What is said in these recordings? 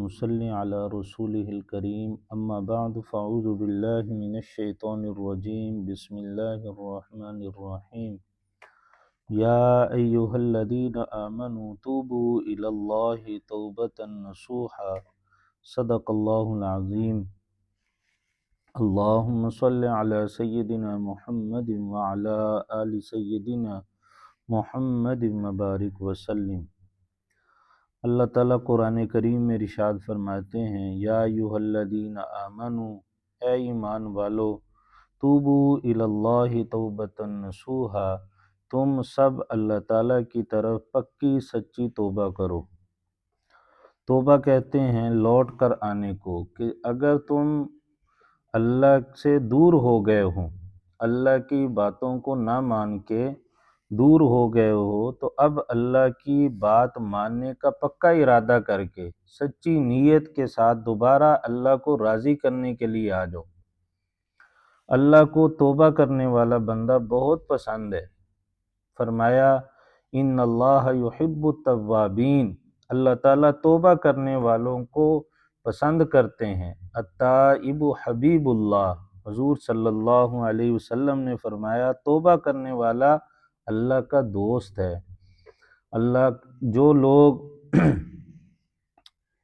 ونصلي على رسوله الكريم أما بعد فأعوذ بالله من الشيطان الرجيم بسم الله الرحمن الرحيم يا أيها الذين آمنوا توبوا إلى الله توبة نصوحا صدق الله العظيم اللهم صل على سيدنا محمد وعلى آل سيدنا محمد مبارک وسلم۔ اللہ تعالیٰ قرآن کریم میں ارشاد فرماتے ہیں یا ایھا الذین آمنوا، اے ایمان والو، توبوا الی اللہ توبۃ نصوحا، تم سب اللہ تعالیٰ کی طرف پکی سچی توبہ کرو۔ توبہ کہتے ہیں لوٹ کر آنے کو، کہ اگر تم اللہ سے دور ہو گئے ہو، اللہ کی باتوں کو نہ مان کے دور ہو گئے ہو، تو اب اللہ کی بات ماننے کا پکا ارادہ کر کے سچی نیت کے ساتھ دوبارہ اللہ کو راضی کرنے کے لیے آ جاؤ۔ اللہ کو توبہ کرنے والا بندہ بہت پسند ہے۔ فرمایا ان اللہ یحب التوابین، اللہ تعالیٰ توبہ کرنے والوں کو پسند کرتے ہیں۔ التائب حبیب اللہ، حضور صلی اللہ علیہ وسلم نے فرمایا توبہ کرنے والا اللہ کا دوست ہے۔ اللہ جو لوگ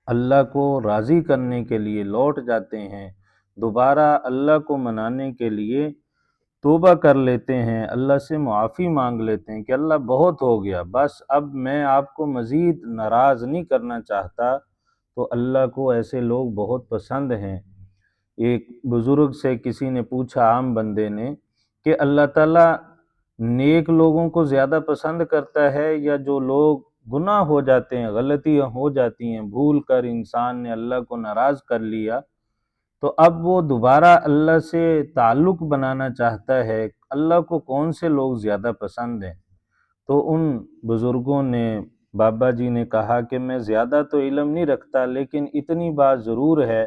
اللہ کو راضی کرنے کے لیے لوٹ جاتے ہیں، دوبارہ اللہ کو منانے کے لیے توبہ کر لیتے ہیں، اللہ سے معافی مانگ لیتے ہیں کہ اللہ بہت ہو گیا، بس اب میں آپ کو مزید ناراض نہیں کرنا چاہتا، تو اللہ کو ایسے لوگ بہت پسند ہیں۔ ایک بزرگ سے کسی نے پوچھا، عام بندے نے، کہ اللہ تعالیٰ نیک لوگوں کو زیادہ پسند کرتا ہے یا جو لوگ گناہ ہو جاتے ہیں، غلطیاں ہو جاتی ہیں، بھول کر انسان نے اللہ کو ناراض کر لیا تو اب وہ دوبارہ اللہ سے تعلق بنانا چاہتا ہے، اللہ کو کون سے لوگ زیادہ پسند ہیں؟ تو ان بزرگوں نے، بابا جی نے کہا کہ میں زیادہ تو علم نہیں رکھتا، لیکن اتنی بات ضرور ہے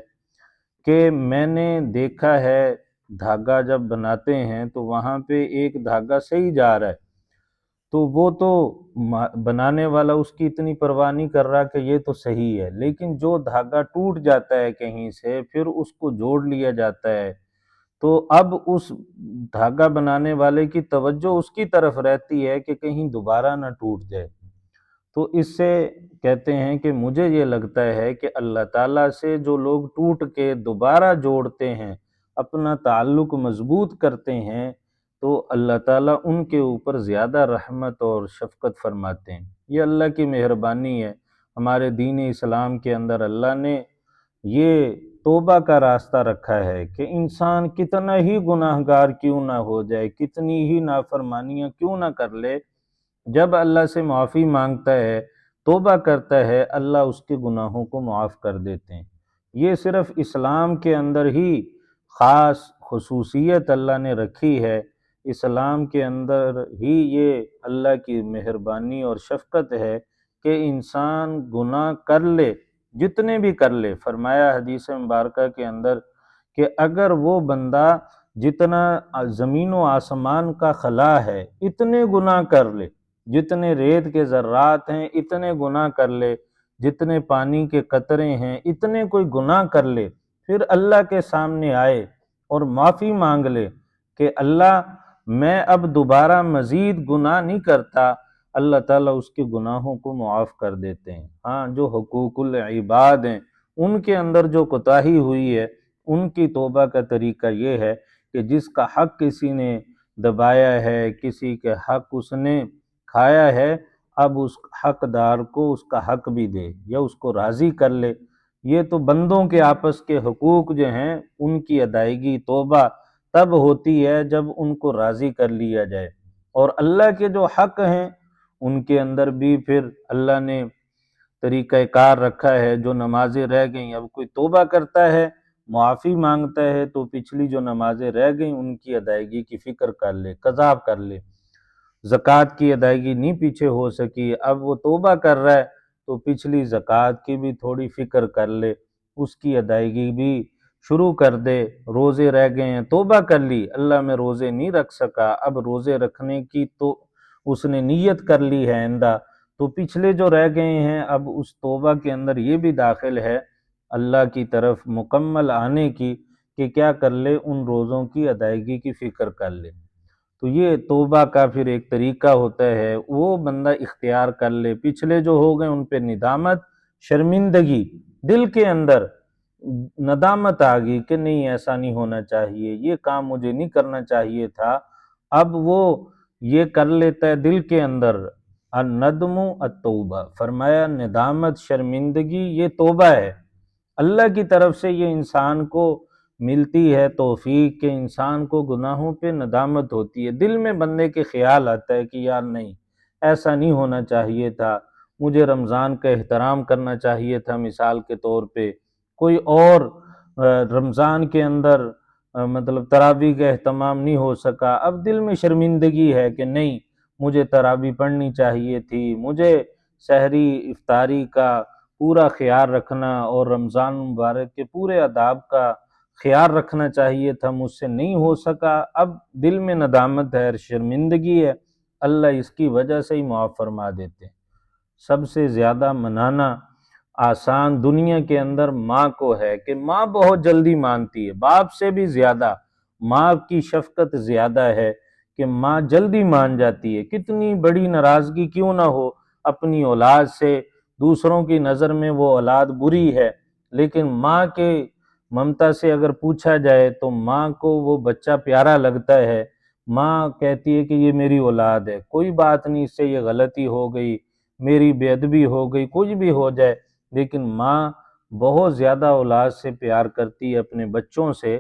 کہ میں نے دیکھا ہے دھاگا جب بناتے ہیں تو وہاں پہ ایک دھاگا صحیح جا رہا ہے، تو وہ تو بنانے والا اس کی اتنی پرواہ نہیں کر رہا کہ یہ تو صحیح ہے، لیکن جو دھاگا ٹوٹ جاتا ہے کہیں سے، پھر اس کو جوڑ لیا جاتا ہے، تو اب اس دھاگا بنانے والے کی توجہ اس کی طرف رہتی ہے کہ کہیں دوبارہ نہ ٹوٹ جائے۔ تو اس سے کہتے ہیں کہ مجھے یہ لگتا ہے کہ اللہ تعالیٰ سے جو لوگ ٹوٹ کے دوبارہ جوڑتے ہیں، اپنا تعلق مضبوط کرتے ہیں، تو اللہ تعالیٰ ان کے اوپر زیادہ رحمت اور شفقت فرماتے ہیں۔ یہ اللہ کی مہربانی ہے۔ ہمارے دین اسلام کے اندر اللہ نے یہ توبہ کا راستہ رکھا ہے کہ انسان کتنا ہی گناہ گار کیوں نہ ہو جائے، کتنی ہی نافرمانیاں کیوں نہ کر لے، جب اللہ سے معافی مانگتا ہے، توبہ کرتا ہے، اللہ اس کے گناہوں کو معاف کر دیتے ہیں۔ یہ صرف اسلام کے اندر ہی خاص خصوصیت اللہ نے رکھی ہے، اسلام کے اندر ہی یہ اللہ کی مہربانی اور شفقت ہے کہ انسان گناہ کر لے، جتنے بھی کر لے۔ فرمایا حدیث مبارکہ کے اندر کہ اگر وہ بندہ جتنا زمین و آسمان کا خلا ہے اتنے گناہ کر لے، جتنے ریت کے ذرات ہیں اتنے گناہ کر لے، جتنے پانی کے قطرے ہیں اتنے کوئی گناہ کر لے، پھر اللہ کے سامنے آئے اور معافی مانگ لے کہ اللہ میں اب دوبارہ مزید گناہ نہیں کرتا، اللہ تعالیٰ اس کے گناہوں کو معاف کر دیتے ہیں۔ ہاں، جو حقوق العباد ہیں ان کے اندر جو کوتاہی ہوئی ہے، ان کی توبہ کا طریقہ یہ ہے کہ جس کا حق کسی نے دبایا ہے، کسی کے حق اس نے کھایا ہے، اب اس حقدار کو اس کا حق بھی دے یا اس کو راضی کر لے۔ یہ تو بندوں کے آپس کے حقوق جو ہیں ان کی ادائیگی توبہ تب ہوتی ہے جب ان کو راضی کر لیا جائے، اور اللہ کے جو حق ہیں ان کے اندر بھی پھر اللہ نے طریقہ کار رکھا ہے۔ جو نمازیں رہ گئیں، اب کوئی توبہ کرتا ہے، معافی مانگتا ہے، تو پچھلی جو نمازیں رہ گئیں ان کی ادائیگی کی فکر کر لے، قضا کر لے۔ زکوٰۃ کی ادائیگی نہیں پیچھے ہو سکی، اب وہ توبہ کر رہا ہے تو پچھلی زکوٰۃ کی بھی تھوڑی فکر کر لے، اس کی ادائیگی بھی شروع کر دے۔ روزے رہ گئے ہیں، توبہ کر لی، اللہ میں روزے نہیں رکھ سکا، اب روزے رکھنے کی تو اس نے نیت کر لی ہے آئندہ، تو پچھلے جو رہ گئے ہیں اب اس توبہ کے اندر یہ بھی داخل ہے اللہ کی طرف مکمل آنے کی کہ کیا کر لے، ان روزوں کی ادائیگی کی فکر کر لے۔ تو یہ توبہ کا پھر ایک طریقہ ہوتا ہے، وہ بندہ اختیار کر لے، پچھلے جو ہو گئے ان پہ ندامت، شرمندگی، دل کے اندر ندامت آ گئی کہ نہیں ایسا نہیں ہونا چاہیے، یہ کام مجھے نہیں کرنا چاہیے تھا، اب وہ یہ کر لیتا ہے دل کے اندر۔ الندم التوبہ، فرمایا ندامت شرمندگی یہ توبہ ہے، اللہ کی طرف سے یہ انسان کو ملتی ہے توفیق کہ انسان کو گناہوں پہ ندامت ہوتی ہے، دل میں بندے کے خیال آتا ہے کہ یار نہیں ایسا نہیں ہونا چاہیے تھا، مجھے رمضان کا احترام کرنا چاہیے تھا، مثال کے طور پہ کوئی اور رمضان کے اندر مطلب تراویح کا اہتمام نہیں ہو سکا، اب دل میں شرمندگی ہے کہ نہیں مجھے تراویح پڑھنی چاہیے تھی، مجھے سحری افطاری کا پورا خیال رکھنا اور رمضان مبارک کے پورے آداب کا خیال رکھنا چاہیے تھا، مجھ سے نہیں ہو سکا، اب دل میں ندامت ہے، شرمندگی ہے، اللہ اس کی وجہ سے ہی معاف فرما دیتے ہیں۔ سب سے زیادہ منانا آسان دنیا کے اندر ماں کو ہے کہ ماں بہت جلدی مانتی ہے، باپ سے بھی زیادہ ماں کی شفقت زیادہ ہے کہ ماں جلدی مان جاتی ہے، کتنی بڑی ناراضگی کیوں نہ ہو اپنی اولاد سے، دوسروں کی نظر میں وہ اولاد بری ہے، لیکن ماں کے ممتا سے اگر پوچھا جائے تو ماں کو وہ بچہ پیارا لگتا ہے، ماں کہتی ہے کہ یہ میری اولاد ہے، کوئی بات نہیں، اس سے یہ غلطی ہو گئی، میری بے ادبی ہو گئی، کچھ بھی ہو جائے، لیکن ماں بہت زیادہ اولاد سے پیار کرتی ہے اپنے بچوں سے،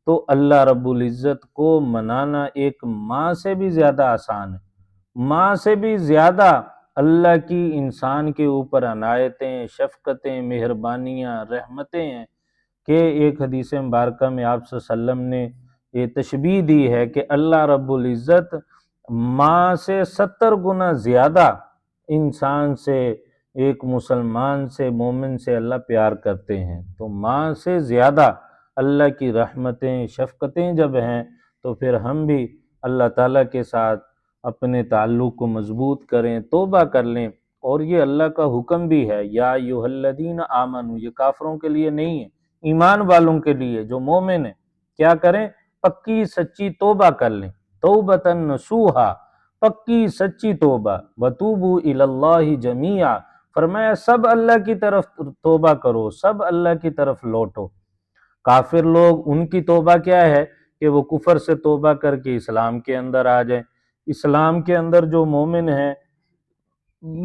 تو اللہ رب العزت کو منانا ایک ماں سے بھی زیادہ آسان ہے، ماں سے بھی زیادہ اللہ کی انسان کے اوپر عنایتیں، شفقتیں، مہربانیاں، رحمتیں ہیں کہ ایک حدیث مبارکہ میں آپ صلی اللہ علیہ وسلم نے یہ تشبیہ دی ہے کہ اللہ رب العزت ماں سے 70 گنا زیادہ انسان سے، ایک مسلمان سے، مومن سے اللہ پیار کرتے ہیں، تو ماں سے زیادہ اللہ کی رحمتیں، شفقتیں جب ہیں تو پھر ہم بھی اللہ تعالیٰ کے ساتھ اپنے تعلق کو مضبوط کریں، توبہ کر لیں، اور یہ اللہ کا حکم بھی ہے، یا ایھا الذین آمنوا، یہ کافروں کے لیے نہیں ہے، ایمان والوں کے لیے جو مومن ہیں کیا کریں، پکی سچی توبہ کر لیں، توبۃ نصوحا، پکی سچی توبہ، وتوبوا الی اللہ جمیعا، فرمایا سب اللہ کی طرف توبہ کرو، سب اللہ کی طرف لوٹو۔ کافر لوگ ان کی توبہ کیا ہے کہ وہ کفر سے توبہ کر کے اسلام کے اندر آ جائیں، اسلام کے اندر جو مومن ہیں،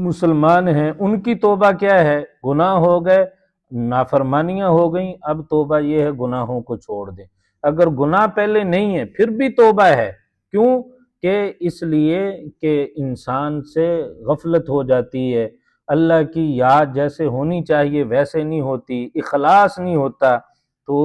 مسلمان ہیں، ان کی توبہ کیا ہے، گناہ ہو گئے، نافرمانیاں ہو گئیں، اب توبہ یہ ہے گناہوں کو چھوڑ دیں، اگر گناہ پہلے نہیں ہے پھر بھی توبہ ہے، کیوں کہ اس لیے کہ انسان سے غفلت ہو جاتی ہے، اللہ کی یاد جیسے ہونی چاہیے ویسے نہیں ہوتی، اخلاص نہیں ہوتا، تو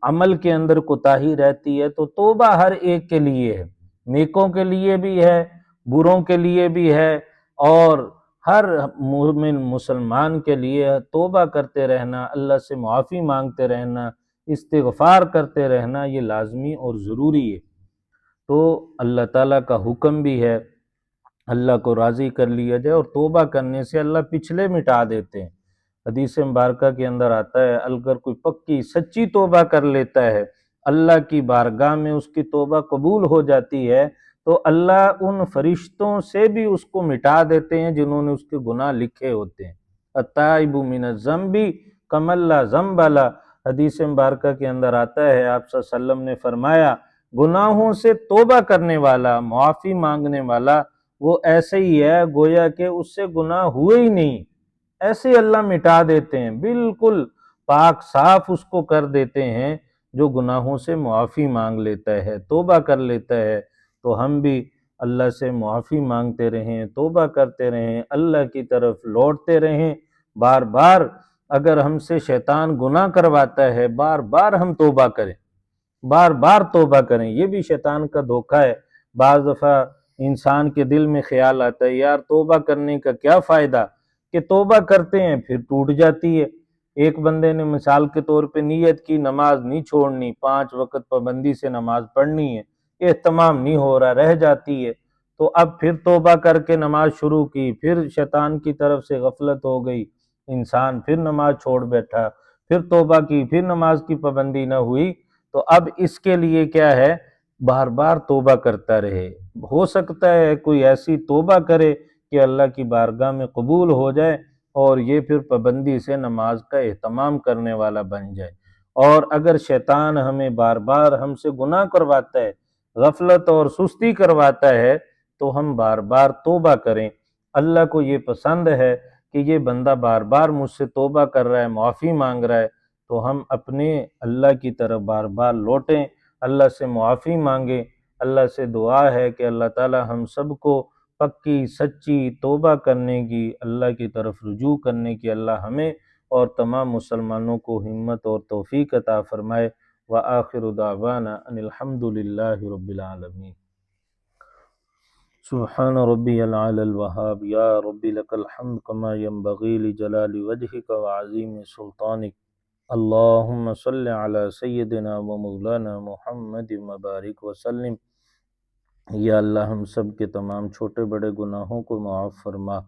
عمل کے اندر کوتاہی رہتی ہے، تو توبہ ہر ایک کے لیے ہے، نیکوں کے لیے بھی ہے، بروں کے لیے بھی ہے، اور ہر مومن مسلمان کے لیے توبہ کرتے رہنا، اللہ سے معافی مانگتے رہنا، استغفار کرتے رہنا یہ لازمی اور ضروری ہے۔ تو اللہ تعالیٰ کا حکم بھی ہے اللہ کو راضی کر لیا جائے، اور توبہ کرنے سے اللہ پچھلے مٹا دیتے ہیں۔ حدیث مبارکہ کے اندر آتا ہے اگر کوئی پکی سچی توبہ کر لیتا ہے، اللہ کی بارگاہ میں اس کی توبہ قبول ہو جاتی ہے، تو اللہ ان فرشتوں سے بھی اس کو مٹا دیتے ہیں جنہوں نے اس کے گناہ لکھے ہوتے ہیں۔ التائب من الذنب کمن لا ذنب لہ، حدیث مبارکہ کے اندر آتا ہے آپ صلی اللہ علیہ وسلم نے فرمایا گناہوں سے توبہ کرنے والا، معافی مانگنے والا، وہ ایسے ہی ہے گویا کہ اس سے گناہ ہوئے ہی نہیں، ایسے اللہ مٹا دیتے ہیں، بالکل پاک صاف اس کو کر دیتے ہیں جو گناہوں سے معافی مانگ لیتا ہے، توبہ کر لیتا ہے۔ تو ہم بھی اللہ سے معافی مانگتے رہیں، توبہ کرتے رہیں، اللہ کی طرف لوٹتے رہیں، بار بار اگر ہم سے شیطان گناہ کرواتا ہے بار بار ہم توبہ کریں، بار بار توبہ کریں، یہ بھی شیطان کا دھوکہ ہے۔ بعض دفعہ انسان کے دل میں خیال آتا ہے یار توبہ کرنے کا کیا فائدہ، کہ توبہ کرتے ہیں پھر ٹوٹ جاتی ہے۔ ایک بندے نے مثال کے طور پہ نیت کی نماز نہیں چھوڑنی، 5 وقت پابندی سے نماز پڑھنی ہے، اہتمام نہیں ہو رہا، رہ جاتی ہے، تو اب پھر توبہ کر کے نماز شروع کی، پھر شیطان کی طرف سے غفلت ہو گئی، انسان پھر نماز چھوڑ بیٹھا، پھر توبہ کی، پھر نماز کی پابندی نہ ہوئی، تو اب اس کے لیے کیا ہے، بار بار توبہ کرتا رہے۔ ہو سکتا ہے کوئی ایسی توبہ کرے کہ اللہ کی بارگاہ میں قبول ہو جائے اور یہ پھر پابندی سے نماز کا اہتمام کرنے والا بن جائے۔ اور اگر شیطان ہمیں بار بار ہم سے گناہ کرواتا ہے، غفلت اور سستی کرواتا ہے، تو ہم بار بار توبہ کریں۔ اللہ کو یہ پسند ہے کہ یہ بندہ بار بار مجھ سے توبہ کر رہا ہے، معافی مانگ رہا ہے، تو ہم اپنے اللہ کی طرف بار بار لوٹیں، اللہ سے معافی مانگیں۔ اللہ سے دعا ہے کہ اللہ تعالی ہم سب کو پکی سچی توبہ کرنے کی، اللہ کی طرف رجوع کرنے کی اللہ ہمیں اور تمام مسلمانوں کو ہمت اور توفیق عطا فرمائے۔ وآخر دعوانا ان الحمد للہ رب العالمین۔ سبحان ربی العلی الوہاب، یا رب لک الحمد کما ینبغی لجلال وجہک وعظیم سلطانک۔ اللہم صل علی سیدنا و مولانا محمد مبارک وسلم۔ یا اللہ ہم سب کے تمام چھوٹے بڑے گناہوں کو معاف فرما۔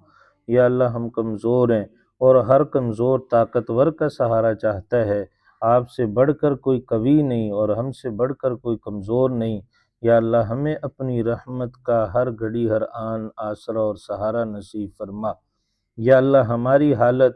یا اللہ ہم کمزور ہیں اور ہر کمزور طاقتور کا سہارا چاہتا ہے، آپ سے بڑھ کر کوئی قوی نہیں اور ہم سے بڑھ کر کوئی کمزور نہیں۔ یا اللہ ہمیں اپنی رحمت کا ہر گھڑی ہر آن آسرا اور سہارا نصیب فرما۔ یا اللہ ہماری حالت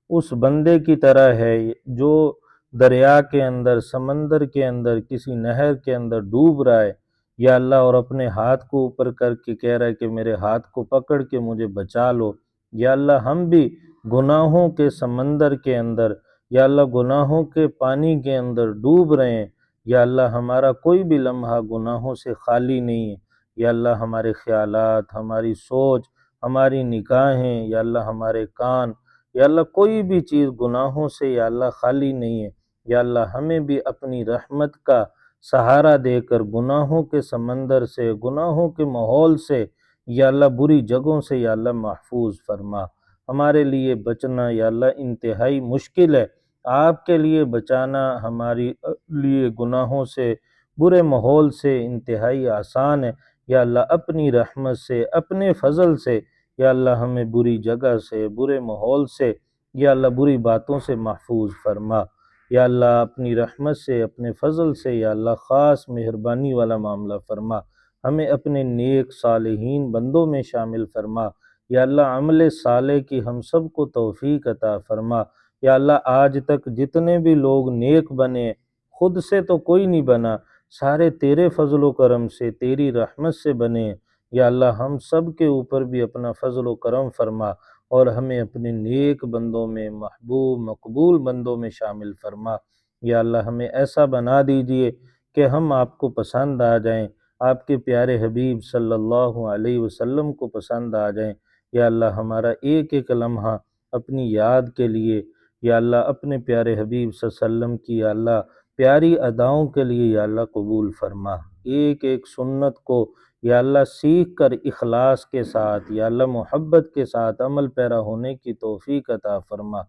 اس بندے کی طرح ہے جو دریا کے اندر، سمندر کے اندر، کسی نہر کے اندر ڈوب رہا ہے، یا اللہ، اور اپنے ہاتھ کو اوپر کر کے کہہ رہا ہے کہ میرے ہاتھ کو پکڑ کے مجھے بچا لو۔ یا اللہ ہم بھی گناہوں کے سمندر کے اندر، یا اللہ گناہوں کے پانی کے اندر ڈوب رہے ہیں۔ یا اللہ ہمارا کوئی بھی لمحہ گناہوں سے خالی نہیں ہے۔ یا اللہ ہمارے خیالات، ہماری سوچ، ہماری نگاہیں، یا اللہ ہمارے کان، یا اللہ کوئی بھی چیز گناہوں سے یا اللہ خالی نہیں ہے۔ یا اللہ ہمیں بھی اپنی رحمت کا سہارا دے کر گناہوں کے سمندر سے، گناہوں کے ماحول سے، یا اللہ بری جگہوں سے یا اللہ محفوظ فرما۔ ہمارے لیے بچنا یا اللہ انتہائی مشکل ہے، آپ کے لیے بچانا ہماری لیے گناہوں سے، برے ماحول سے انتہائی آسان ہے۔ یا اللہ اپنی رحمت سے، اپنے فضل سے، یا اللہ ہمیں بری جگہ سے، برے ماحول سے، یا اللہ بری باتوں سے محفوظ فرما۔ یا اللہ اپنی رحمت سے، اپنے فضل سے، یا اللہ خاص مہربانی والا معاملہ فرما، ہمیں اپنے نیک صالحین بندوں میں شامل فرما۔ یا اللہ عمل صالح کی ہم سب کو توفیق عطا فرما۔ یا اللہ آج تک جتنے بھی لوگ نیک بنے، خود سے تو کوئی نہیں بنا، سارے تیرے فضل و کرم سے، تیری رحمت سے بنے۔ یا اللہ ہم سب کے اوپر بھی اپنا فضل و کرم فرما اور ہمیں اپنے نیک بندوں میں، محبوب مقبول بندوں میں شامل فرما۔ یا اللہ ہمیں ایسا بنا دیجئے کہ ہم آپ کو پسند آ جائیں، آپ کے پیارے حبیب صلی اللہ علیہ وسلم کو پسند آ جائیں۔ یا اللہ ہمارا ایک ایک لمحہ اپنی یاد کے لیے، یا اللہ اپنے پیارے حبیب صلی اللہ علیہ وسلم کی یا اللہ پیاری اداؤں کے لیے یا اللہ قبول فرما۔ ایک ایک سنت کو یا اللہ سیکھ کر اخلاص کے ساتھ، یا اللہ محبت کے ساتھ عمل پیرا ہونے کی توفیق عطا فرما۔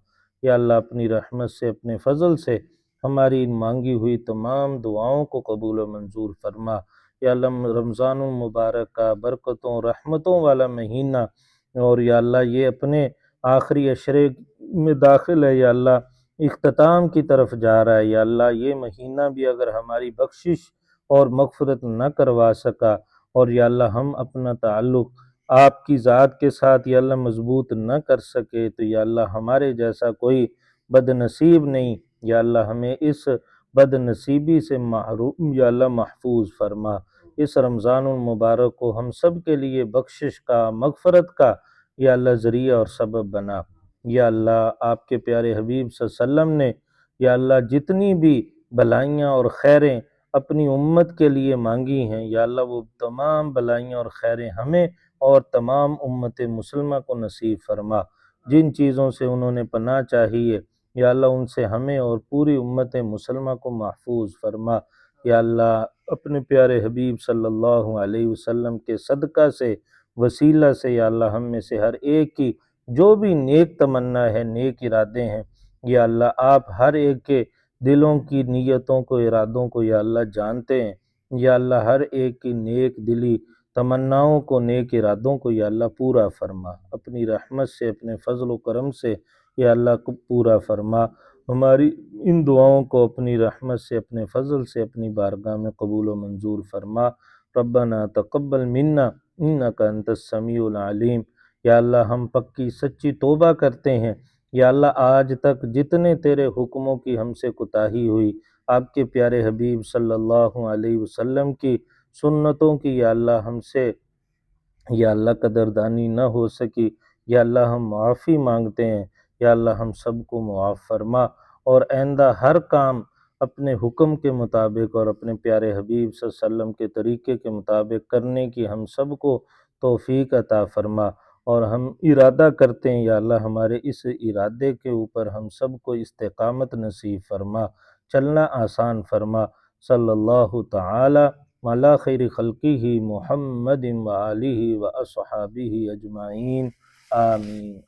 یا اللہ اپنی رحمت سے، اپنے فضل سے ہماری ان مانگی ہوئی تمام دعاؤں کو قبول و منظور فرما۔ یا اللہ رمضان المبارک کا برکتوں رحمتوں والا مہینہ، اور یا اللہ یہ اپنے آخری عشرے میں داخل ہے، یا اللہ اختتام کی طرف جا رہا ہے۔ یا اللہ یہ مہینہ بھی اگر ہماری بخشش اور مغفرت نہ کروا سکا، اور یا اللہ ہم اپنا تعلق آپ کی ذات کے ساتھ یا اللہ مضبوط نہ کر سکے، تو یا اللہ ہمارے جیسا کوئی بد نصیب نہیں۔ یا اللہ ہمیں اس بد نصیبی سے محروم یا اللہ محفوظ فرما۔ اس رمضان المبارک کو ہم سب کے لیے بخشش کا، مغفرت کا یا اللہ ذریعہ اور سبب بنا۔ یا اللہ آپ کے پیارے حبیب صلی اللہ علیہ وسلم نے یا اللہ جتنی بھی بھلائیاں اور خیریں اپنی امت کے لیے مانگی ہیں، یا اللہ وہ تمام بھلائیاں اور خیریں ہمیں اور تمام امت مسلمہ کو نصیب فرما۔ جن چیزوں سے انہوں نے پناہ چاہی ہے، یا اللہ ان سے ہمیں اور پوری امت مسلمہ کو محفوظ فرما۔ یا اللہ اپنے پیارے حبیب صلی اللہ علیہ وسلم کے صدقہ سے، وسیلہ سے، یا اللہ ہم میں سے ہر ایک کی جو بھی نیک تمنا ہے، نیک ارادے ہیں، یا اللہ آپ ہر ایک کے دلوں کی نیتوں کو، ارادوں کو یا اللہ جانتے ہیں۔ یا اللہ ہر ایک کی نیک دلی تمناؤں کو، نیک ارادوں کو یا اللہ پورا فرما، اپنی رحمت سے، اپنے فضل و کرم سے یا اللہ کو پورا فرما۔ ہماری ان دعاؤں کو اپنی رحمت سے، اپنے فضل سے اپنی بارگاہ میں قبول و منظور فرما۔ ربنا تقبل منا انک انت السمیع العلیم۔ یا اللہ ہم پکی سچی توبہ کرتے ہیں، یا اللہ آج تک جتنے تیرے حکموں کی ہم سے کوتاہی ہوئی، آپ کے پیارے حبیب صلی اللہ علیہ وسلم کی سنتوں کی یا اللہ ہم سے یا اللہ قدردانی نہ ہو سکی، یا اللہ ہم معافی مانگتے ہیں، یا اللہ ہم سب کو معاف فرما، اور آئندہ ہر کام اپنے حکم کے مطابق اور اپنے پیارے حبیب صلی اللہ علیہ وسلم کے طریقے کے مطابق کرنے کی ہم سب کو توفیق عطا فرما۔ اور ہم ارادہ کرتے ہیں یا اللہ ہمارے اس ارادے کے اوپر ہم سب کو استقامت نصیب فرما، چلنا آسان فرما۔ صلی اللہ تعالی علی خیر خلقہ محمد و آلہ و اصحابہ اجمعین، آمین۔